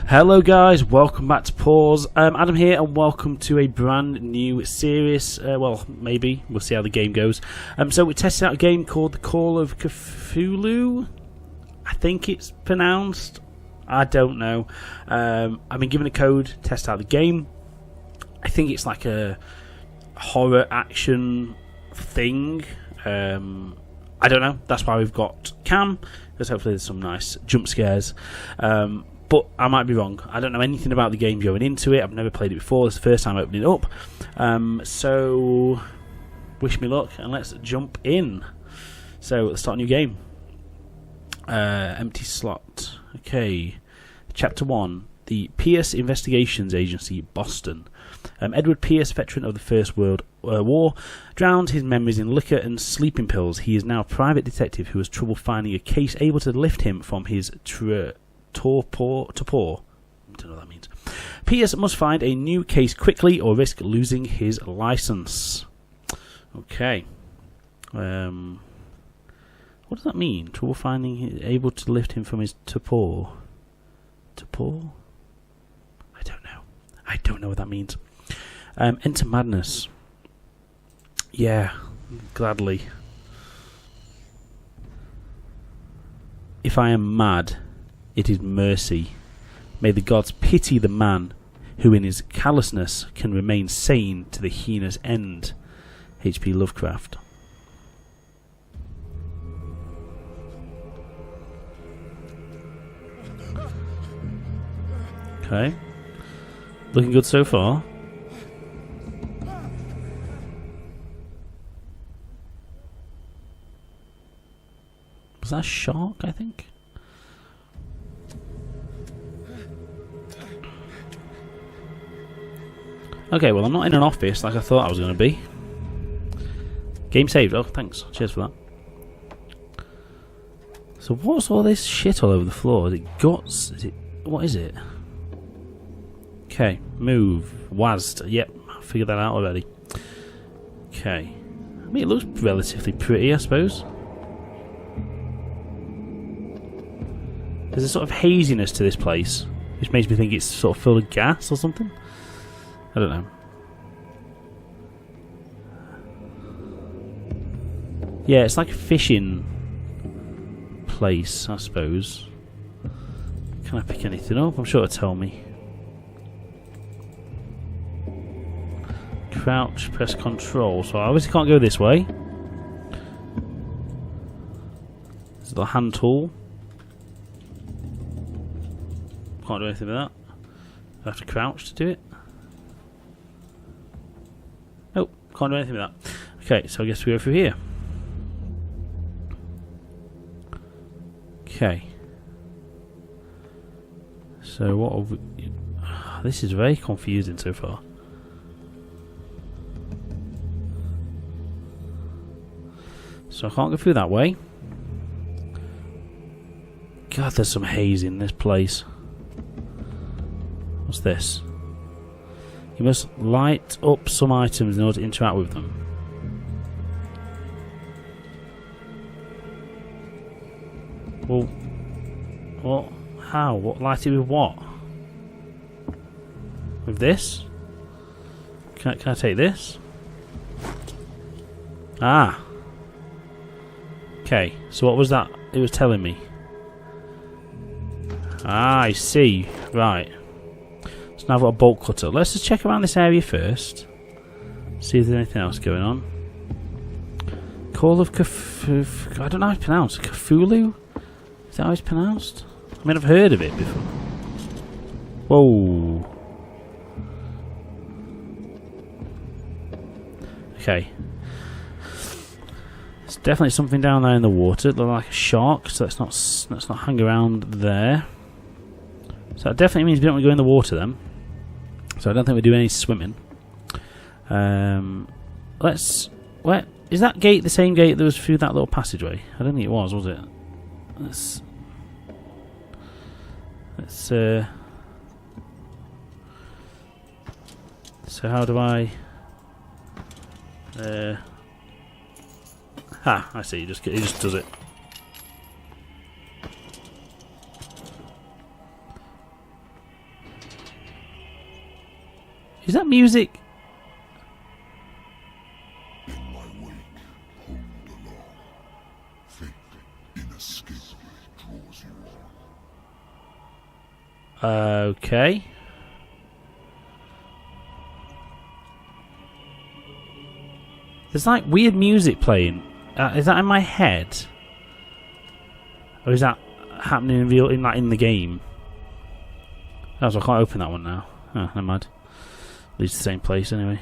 Hello guys, welcome back to Pause. Adam here and welcome to a brand new series. Well, maybe, we'll see how the game goes. So we're testing out a game called the Call of Cthulhu. I think it's pronounced. I don't know. I've been given a code to test out the game. I think it's like a horror action thing. I don't know. That's why we've got Cam, because hopefully there's some nice jump scares. But I might be wrong. I don't know anything about the game going into it. I've never played it before. It's the first time opening it up. So wish me luck and let's jump in. So let's start a new game. Empty slot. Okay. Chapter 1. The Pierce Investigations Agency, Boston. Edward Pierce, veteran of the First World War, drowned his memories in liquor and sleeping pills. He is now a private detective who has trouble finding a case able to lift him from his torpor. I don't know what that means. Pierce must find a new case quickly or risk losing his license. Okay. What does that mean? Trouble finding able to lift him from his torpor. Torpor? I don't know. I don't know what that means. Enter madness. Yeah, gladly. If I am mad, it is mercy. May the gods pity the man who in his callousness can remain sane to the heinous end. H.P. Lovecraft. Okay. Looking good so far. Was that a shark, I think? Okay, well I'm not in an office like I thought I was going to be. Game saved. Oh, thanks. Cheers for that. So what's all this shit all over the floor? Is it guts? Is it... What is it? Okay, move. WASD. Yep, I figured that out already. Okay. I mean, it looks relatively pretty, I suppose. There's a sort of haziness to this place, which makes me think it's sort of full of gas or something. I don't know. Yeah, it's like a fishing place, I suppose. Can I pick anything up? I'm sure it'll tell me. Crouch, press control. So I obviously can't go this way. There's a little hand tool. Can't do anything with that. I have to crouch to do it. Nope, can't do anything with that. Okay, so I guess we go through here. Okay. So what have we... This is very confusing so far. So I can't go through that way. God, there's some haze in this place. What's this? You must light up some items in order to interact with them. Well, what? How? What? Light it with what? With this? Can I take this? Ah. Okay, so what was that it was telling me? Ah, I see. Right. So now I've got a bolt cutter. Let's just check around this area first. See if there's anything else going on. Call of Cthulhu. I don't know how it's pronounced. Cthulhu? Is that how it's pronounced? I mean, I've heard of it before. Whoa. Okay. There's definitely something down there in the water. It looks like a shark, so let's not hang around there. So that definitely means we don't want to go in the water then. So I don't think we're doing any swimming. Let's... Where is that gate? The same gate that was through that little passageway? I don't think it was it? Let's so how do I I see, it just does it. Is that music? In my wake, pulled along. Fate inescapably draws you on. Okay. There's like weird music playing. Is that in my head? Or is that happening in the game? Oh, so I can't open that one now. Oh, never mind. Leads to the same place anyway.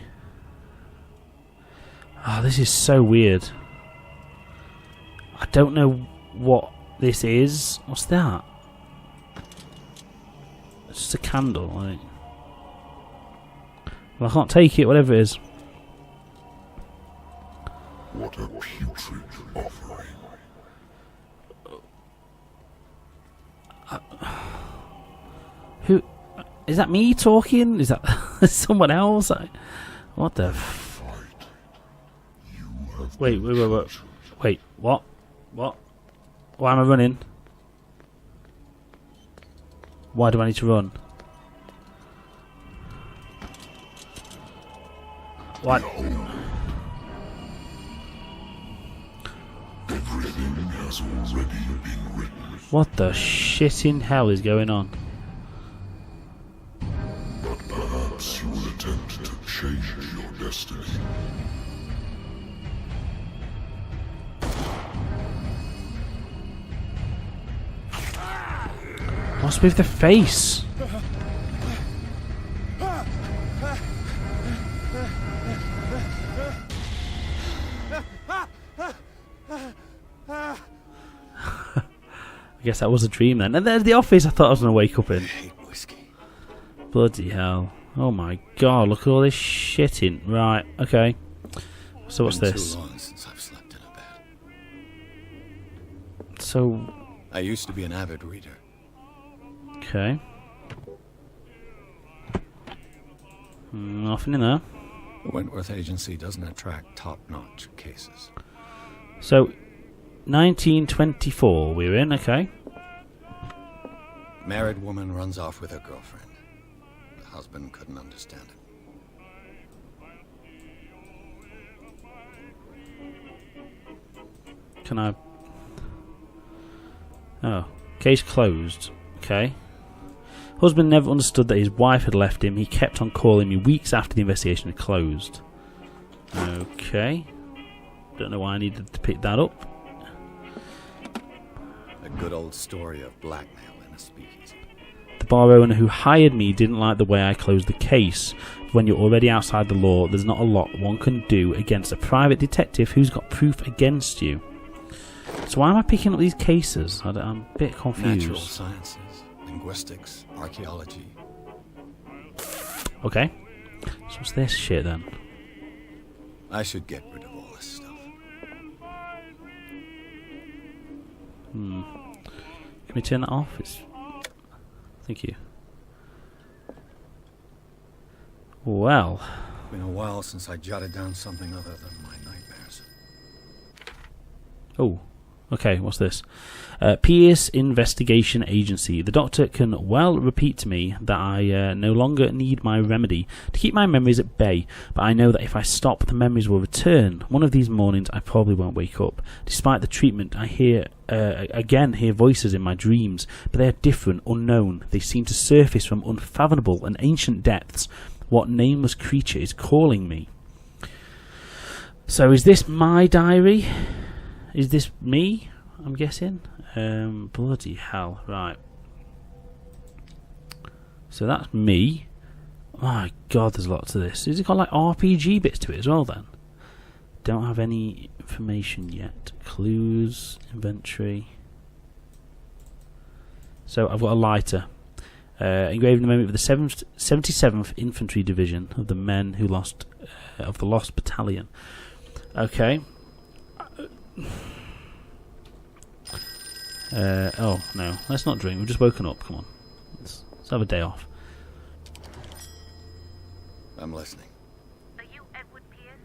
Oh, this is so weird. I don't know what this is. What's that? It's just a candle. Like. Well, I can't take it, whatever it is. What a putrid offering. Who is that? Me talking? Is that someone else? What the? Wait. What? Why am I running? Why do I need to run? What? Everything has already been written. What the shit in hell is going on? But perhaps you will attempt to change your destiny. What's with the face? I guess that was a dream then. And there's the office I thought I was going to wake up in. I hate whiskey. Bloody hell. Oh my god, look at all this shit in. Right, okay. So what's Been this? Too long since I've slept in a bed. So, I used to be an avid reader. okay. Nothing in there. The Wentworth Agency doesn't attract top-notch cases. So, 1924 we're in, okay. Married woman runs off with her girlfriend. The husband couldn't understand it. Can I... Oh. Case closed. Okay. Husband never understood that his wife had left him. He kept on calling me weeks after the investigation had closed. Okay. Don't know why I needed to pick that up. A good old story of blackmail in a speakeasy. The bar owner who hired me didn't like the way I closed the case. When you're already outside the law, there's not a lot one can do against a private detective who's got proof against you. So why am I picking up these cases? I'm a bit confused. Natural sciences, linguistics, archaeology. Okay. So what's this shit then? I should get rid of all this stuff. Can we turn that off? Thank you. Well. Been a while since I jotted down something other than my nightmares. Oh. Okay, what's this? Pierce Investigation Agency. The doctor can well repeat to me that I no longer need my remedy to keep my memories at bay, but I know that if I stop, the memories will return. One of these mornings, I probably won't wake up. Despite the treatment, I hear voices in my dreams, but they are different, unknown. They seem to surface from unfathomable and ancient depths. What nameless creature is calling me? So is this my diary? Is this me? I'm guessing. Bloody hell. Right. So that's me. My god, there's lots of this. Has it got like RPG bits to it as well then? Don't have any information yet. Clues, inventory. So I've got a lighter. Engraved in the memory of the 77th Infantry Division of the men who lost of the Lost Battalion. Okay. Oh no, let's not drink. We've just woken up. Come on, let's have a day off. I'm listening. Are you Edward Pierce,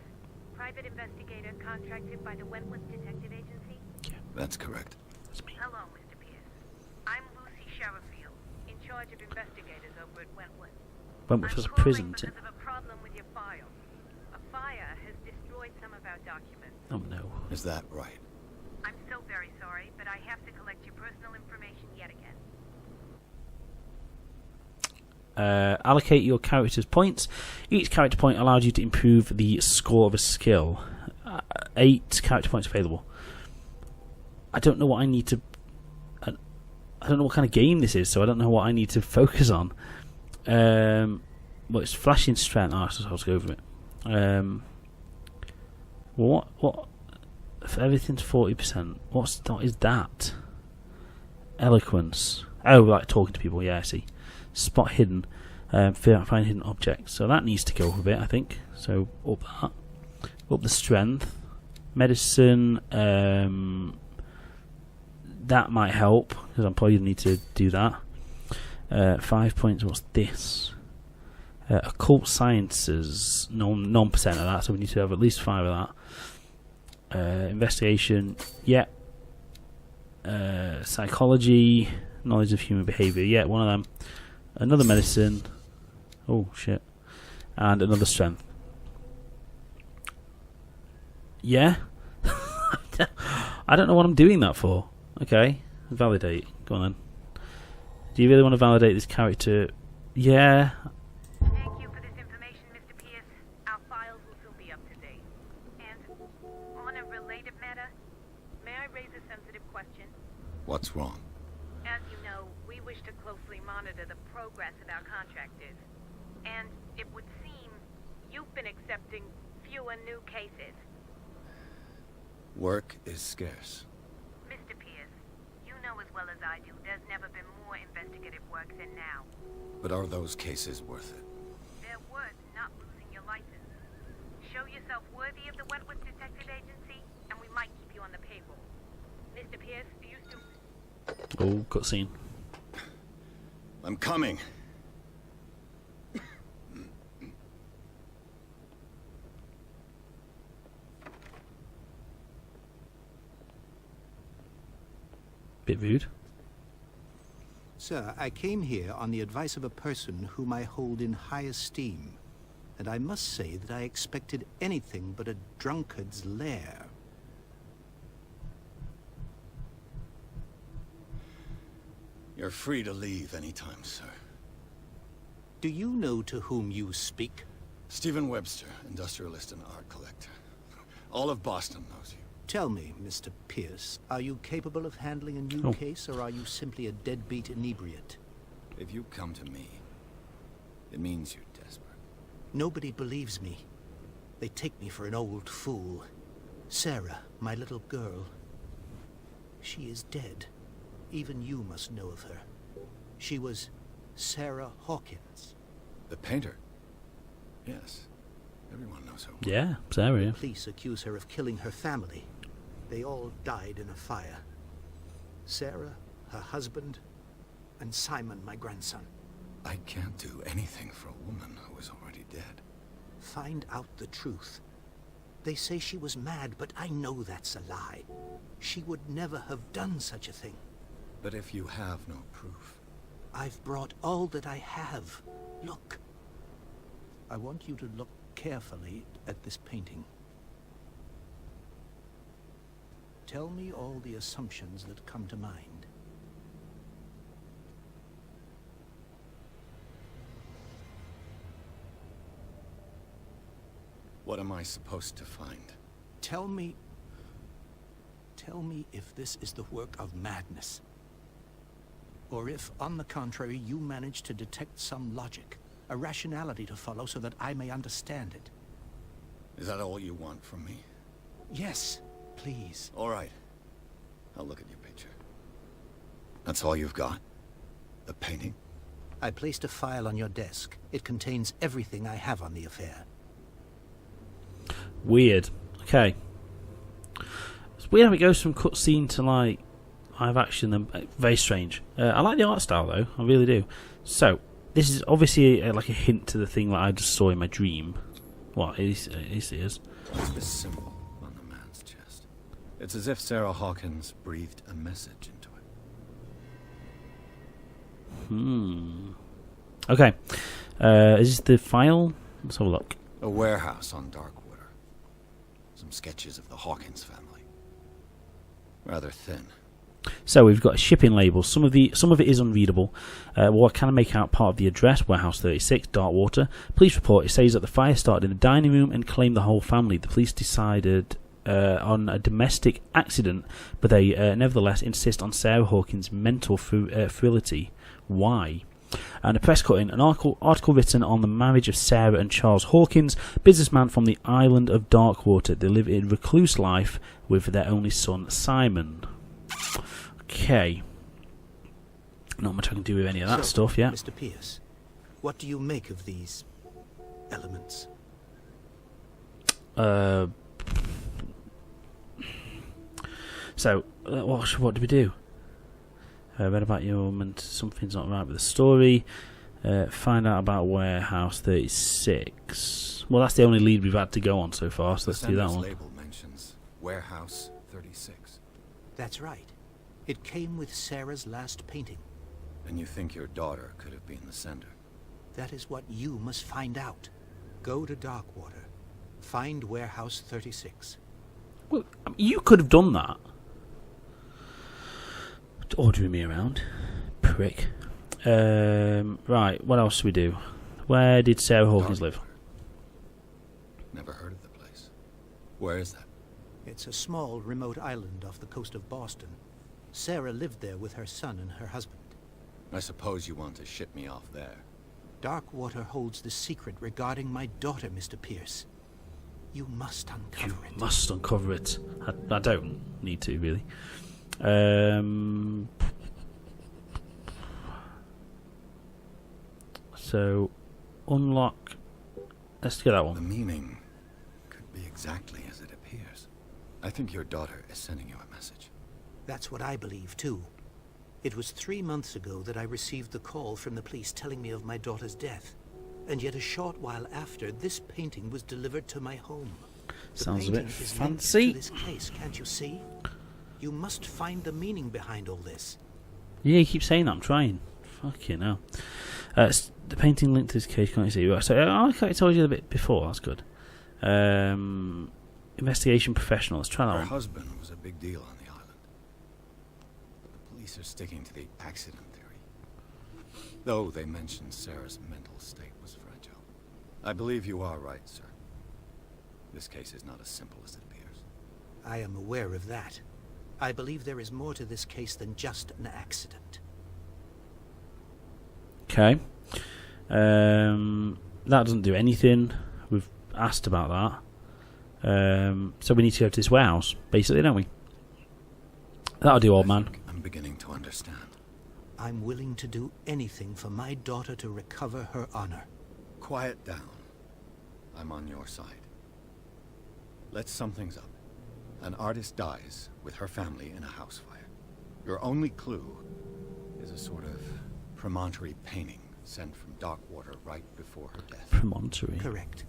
private investigator contracted by the Wentworth Detective Agency? Yeah, That's correct. that's me. Hello, Mr. Pierce. I'm Lucy Sherrifield, in charge of investigators over at Wentworth. Wentworth was a I'm calling prison, because isn't it? of a Oh no. Is that right? I'm so very sorry, but I have to collect your personal information yet again. Allocate your character's points. Each character point allows you to improve the score of a skill. 8 character points available. I don't know what I need to... I don't know what kind of game this is, so I don't know what I need to focus on. Well, it's flashing strength. Oh, so I'll go over it. What? If everything's 40%, what is that? Eloquence. Oh, like talking to people. Yeah, I see. Spot hidden. Find hidden objects. So that needs to go up a bit, I think. So up that. Up the strength. Medicine. That might help because I'm probably going to need to do that. 5 points. What's this? Occult sciences. Non-percent of that, so we need to have at least 5 of that. Investigation. Yeah. Psychology. Knowledge of human behaviour. Yeah, one of them. Another medicine. Oh shit. And another strength. Yeah. I don't know what I'm doing that for. Okay. Validate. Go on then. Do you really want to validate this character? Yeah. Thank you for this information, Mr. Pierce. Our files will soon be up to date. And on a related matter, may I raise a sensitive question? What's wrong? As you know, we wish to closely monitor the progress of our contractors. And it would seem you've been accepting fewer new cases. Work is scarce. Mr. Pierce, you know as well as I do, there's never been more investigative work than now. But are those cases worth it? They're worth not losing your license. Show yourself worthy of the Wentworth Detective Agency, and we might keep you on the payroll. Mr. Pierce, do you still... Oh, cutscene. I'm coming. Bit rude. Sir, I came here on the advice of a person whom I hold in high esteem, and I must say that I expected anything but a drunkard's lair. You're free to leave anytime, sir. Do you know to whom you speak? Stephen Webster, industrialist and art collector. All of Boston knows you. Tell me, Mr. Pierce, are you capable of handling a new case, or are you simply a deadbeat inebriate? If you come to me, it means you're desperate. Nobody believes me. They take me for an old fool. Sarah, my little girl, she is dead. Even you must know of her. She was Sarah Hawkins. The painter? Yes. Everyone knows her. Yeah, Sarah. Yeah. Police accuse her of killing her family. They all died in a fire. Sarah, her husband, and Simon, my grandson. I can't do anything for a woman who is already dead. Find out the truth. They say she was mad, but I know that's a lie. She would never have done such a thing. But if you have no proof... I've brought all that I have. Look. I want you to look carefully at this painting. Tell me all the assumptions that come to mind. What am I supposed to find? Tell me if this is the work of madness. Or if, on the contrary, you manage to detect some logic, a rationality to follow so that I may understand it. Is that all you want from me? Yes, please. All right. I'll look at your picture. That's all you've got? The painting? I placed a file on your desk. It contains everything I have on the affair. Weird. Okay. It's weird how it goes from cutscene to like live action. And very strange. I like the art style though. I really do. So this is obviously like a hint to the thing that I just saw in my dream. Well, it is. What's this symbol on the man's chest? It's as if Sarah Hawkins breathed a message into it. Okay. Is this the file? Let's have a look. A warehouse on Darkwater. Some sketches of the Hawkins family. Rather thin. So we've got shipping labels. Some of it is unreadable. What can I make out part of the address? Warehouse 36, Darkwater. Police report. It says that the fire started in the dining room and claimed the whole family. The police decided on a domestic accident, but they nevertheless insist on Sarah Hawkins' mental frailty. Why? And a press cutting, an article written on the marriage of Sarah and Charles Hawkins, businessman from the island of Darkwater. They live in recluse life with their only son, Simon. Okay. Not much I can do with any of that stuff, yeah. Mr. Pierce, what do you make of these elements? So, what do we do? Read about your and something's not right with the story. Find out about Warehouse 36. Well, that's the only lead we've had to go on so far, so let's do that one. The label mentions Warehouse 36. That's right. It came with Sarah's last painting. And you think your daughter could have been the sender? That is what you must find out. Go to Darkwater. Find Warehouse 36. Well, I mean, you could have done that. Ordering me around. Prick. Right, what else do we do? Where did Sarah Hawkins live? Never heard of the place. Where is that? It's a small, remote island off the coast of Boston. Sarah lived there with her son and her husband. I suppose you want to ship me off there. Darkwater holds the secret regarding my daughter, Mr. Pierce. You must uncover it. You must uncover it. I don't need to, really. So, unlock. Let's get that one. The meaning could be exactly as it appears. I think your daughter is sending you a message. That's what I believe, too. It was 3 months ago that I received the call from the police telling me of my daughter's death. And yet a short while after, this painting was delivered to my home. Sounds a bit is fancy. linked to this case, can't you see? You must find the meaning behind all this. Yeah, you keep saying that. I'm trying. Fucking hell. The painting linked to this case, can't you see? Right, so I told you a bit before. That's good. Investigation professional. Let's try that Her one. husband was a big deal on the island. But the police are sticking to the accident theory. Though they mentioned Sarah's mental state was fragile. I believe you are right, sir. This case is not as simple as it appears. I am aware of that. I believe there is more to this case than just an accident. Okay. That doesn't do anything. We've asked about that. So we need to go to this warehouse, basically, don't we? That'll do, old man. I'm beginning to understand. I'm willing to do anything for my daughter to recover her honor. Quiet down. I'm on your side. Let's sum things up. An artist dies with her family in a house fire. Your only clue is a sort of promontory painting sent from Darkwater right before her death. Promontory. Correct.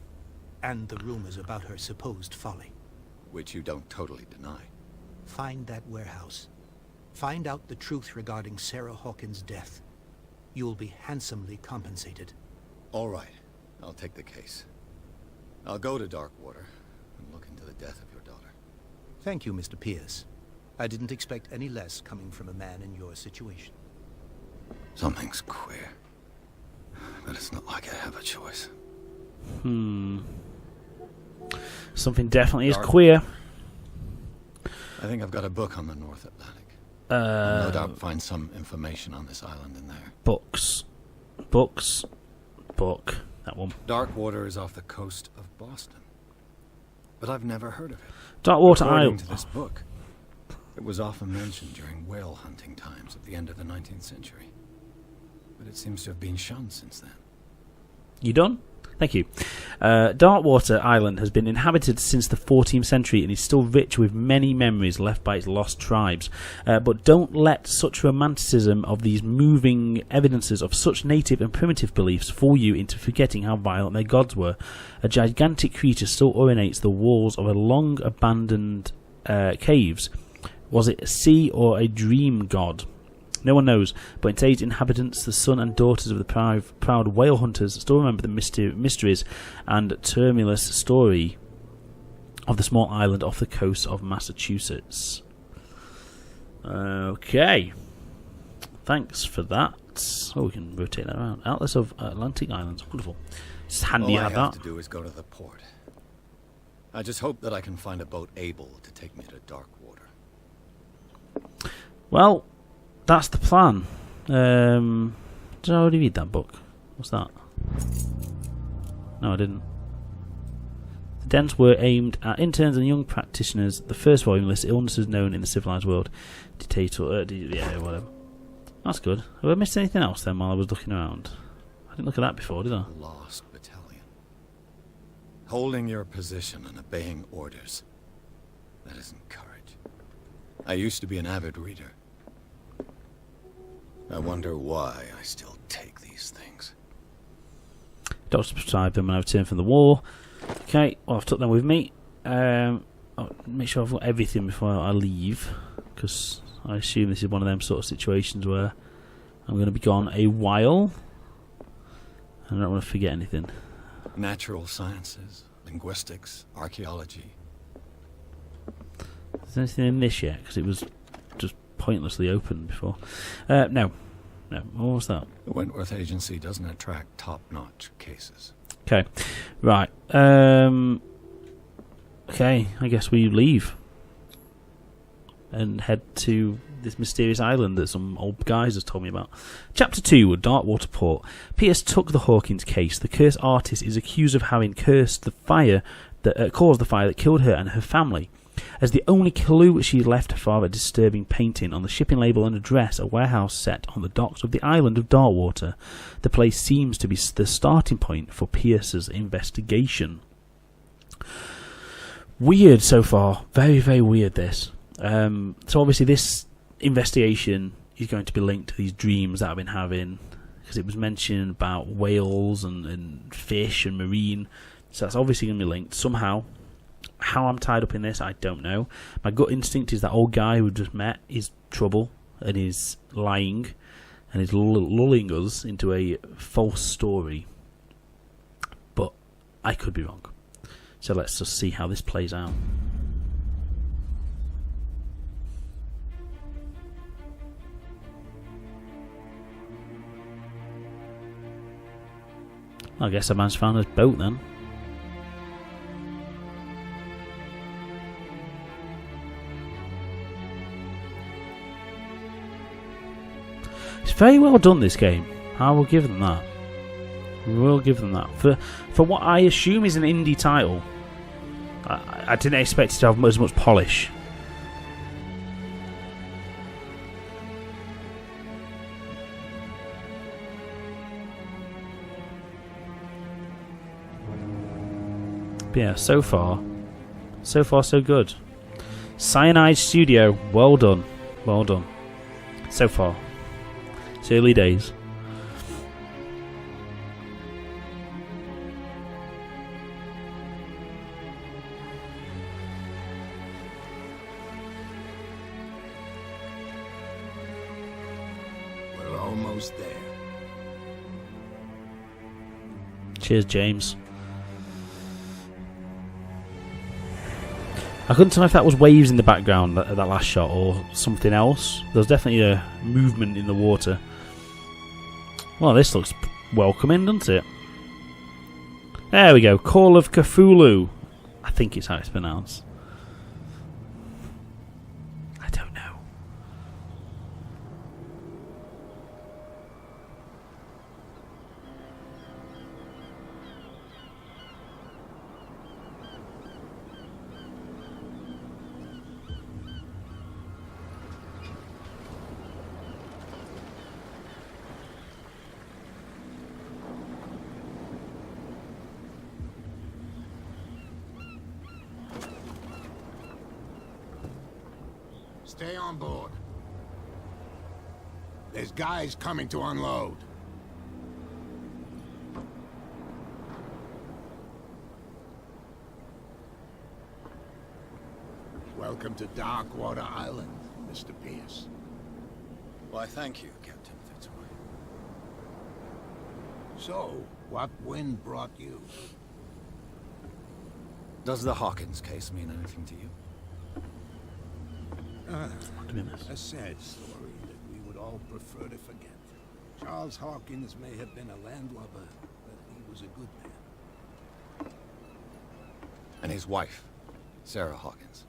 And the rumors about her supposed folly. Which you don't totally deny. Find that warehouse. Find out the truth regarding Sarah Hawkins' death. You'll be handsomely compensated. All right. I'll take the case. I'll go to Darkwater and look into the death of your daughter. Thank you, Mr. Pierce. I didn't expect any less coming from a man in your situation. Something's queer. But it's not like I have a choice. Something definitely is queer. I think I've got a book on the North Atlantic. I'll no doubt find some information on this island in there. Books. Books. Book. That one. Darkwater is off the coast of Boston. But I've never heard of it. Darkwater According Island. to this book, it was often mentioned during whale hunting times at the end of the 19th century. But it seems to have been shunned since then. You done? Thank you. Darkwater Island has been inhabited since the 14th century and is still rich with many memories left by its lost tribes. But don't let such romanticism of these moving evidences of such native and primitive beliefs fool you into forgetting how violent their gods were. A gigantic creature still ornates the walls of a long abandoned caves. Was it a sea or a dream god? No one knows, but in today's inhabitants, the son and daughters of the proud whale hunters still remember the mysteries and tumultuous story of the small island off the coast of Massachusetts. Okay. Thanks for that. Oh, we can rotate that around. Atlas of Atlantic Islands. Wonderful. It's handy All to I have have that. to do is go to the port. I just hope that I can find a boat able to take me to Darkwater. Well, that's the plan. Did I already read that book? What's that? No, I didn't. The dens were aimed at interns and young practitioners. The first volume lists illnesses known in the civilized world. Yeah, whatever. That's good. Have I missed anything else then while I was looking around? I didn't look at that before, did I? Lost battalion. Holding your position and obeying orders. That isn't courage. I used to be an avid reader. I wonder why I still take these things. Doctor prescribed them when I returned from the war. Okay, well, I've took them with me. I'll make sure I've got everything before I leave, because I assume this is one of them sort of situations where I'm going to be gone a while. I don't want to forget anything. Natural sciences, linguistics, archaeology. Is there anything in this yet? Because it was just pointlessly open before. No. What was that? The Wentworth Agency doesn't attract top-notch cases. Okay, right. Okay, I guess we leave and head to this mysterious island that some old guys has told me about. Chapter 2, Darkwater Port. Pierce took the Hawkins case. The cursed artist is accused of having caused the fire that killed her and her family. As the only clue she left her father, a disturbing painting on the shipping label and address, a warehouse set on the docks of the island of Darkwater. The place seems to be the starting point for Pierce's investigation. Weird so far. Very, very weird, this. So obviously this investigation is going to be linked to these dreams that I've been having, because it was mentioned about whales and fish and marine. So that's obviously going to be linked somehow. How I'm tied up in this, I don't know. My gut instinct is that old guy who just met is trouble and is lying and is lulling us into a false story. But I could be wrong. So let's just see how this plays out. I guess a man's found his boat then. It's very well done, this game. I will give them that. We'll give them that. For what I assume is an indie title, I didn't expect it to have as much polish. But yeah, so far so good. Cyanide Studio, well done. Well done. So far. It's early days. We're almost there. Cheers, James. I couldn't tell if that was waves in the background, that last shot, or something else. There was definitely a movement in the water. Well, this looks welcoming, doesn't it? There we go. Call of Cthulhu. I think it's how it's pronounced. I don't know. Stay on board. There's guys coming to unload. Welcome to Darkwater Island, Mr. Pierce. Why, thank you, Captain Fitzroy. So, what wind brought you? Does the Hawkins case mean anything to you? A sad story that we would all prefer to forget. Charles Hawkins may have been a landlubber, but he was a good man. And his wife, Sarah Hawkins.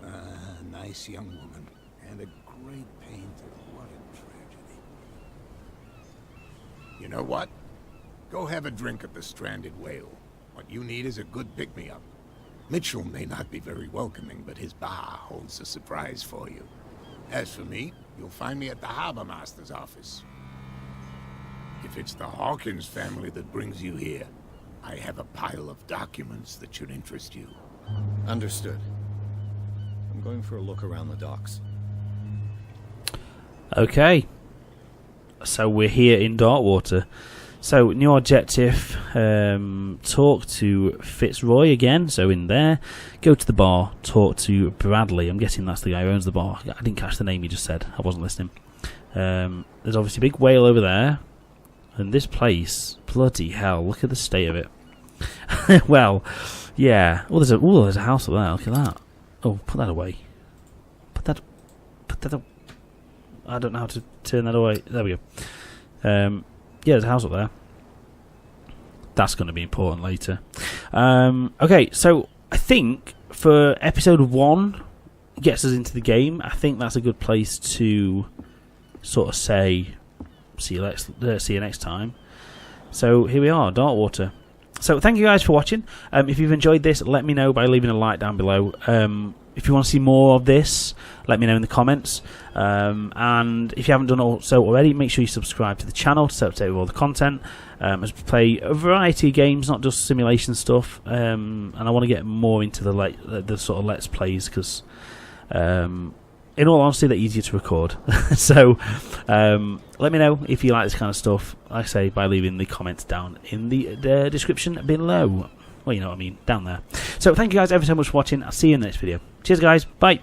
A nice young woman, and a great painter. What a tragedy. You know what? Go have a drink at the Stranded Whale. What you need is a good pick-me-up. Mitchell may not be very welcoming, but his bar holds a surprise for you. As for me, you'll find me at the Harbor Master's office. If it's the Hawkins family that brings you here, I have a pile of documents that should interest you. Understood. I'm going for a look around the docks. Okay. So we're here in Darkwater. So, new objective, talk to Fitzroy again, so in there. Go to the bar, talk to Bradley. I'm guessing that's the guy who owns the bar. I didn't catch the name you just said, I wasn't listening. There's obviously a big whale over there. And this place, bloody hell, look at the state of it. Well, yeah. Oh, there's a house up there, look at that. Oh, put that away. Put that up. I don't know how to turn that away. There we go. Yeah, there's a house up there. That's going to be important later. Okay, so I think for episode 1 gets us into the game. I think that's a good place to sort of say, see you next time. So here we are, Darkwater. So thank you guys for watching. If you've enjoyed this, let me know by leaving a like down below. If you want to see more of this, let me know in the comments. And if you haven't done so already, make sure you subscribe to the channel to stay up to date with all the content. As we play a variety of games, not just simulation stuff. And I want to get more into the sort of let's plays because, in all honesty, they're easier to record. So let me know if you like this kind of stuff. Like I say, by leaving the comments down in the description below. Well, you know what I mean, down there. So thank you guys ever so much for watching. I'll see you in the next video. Cheers, guys. Bye.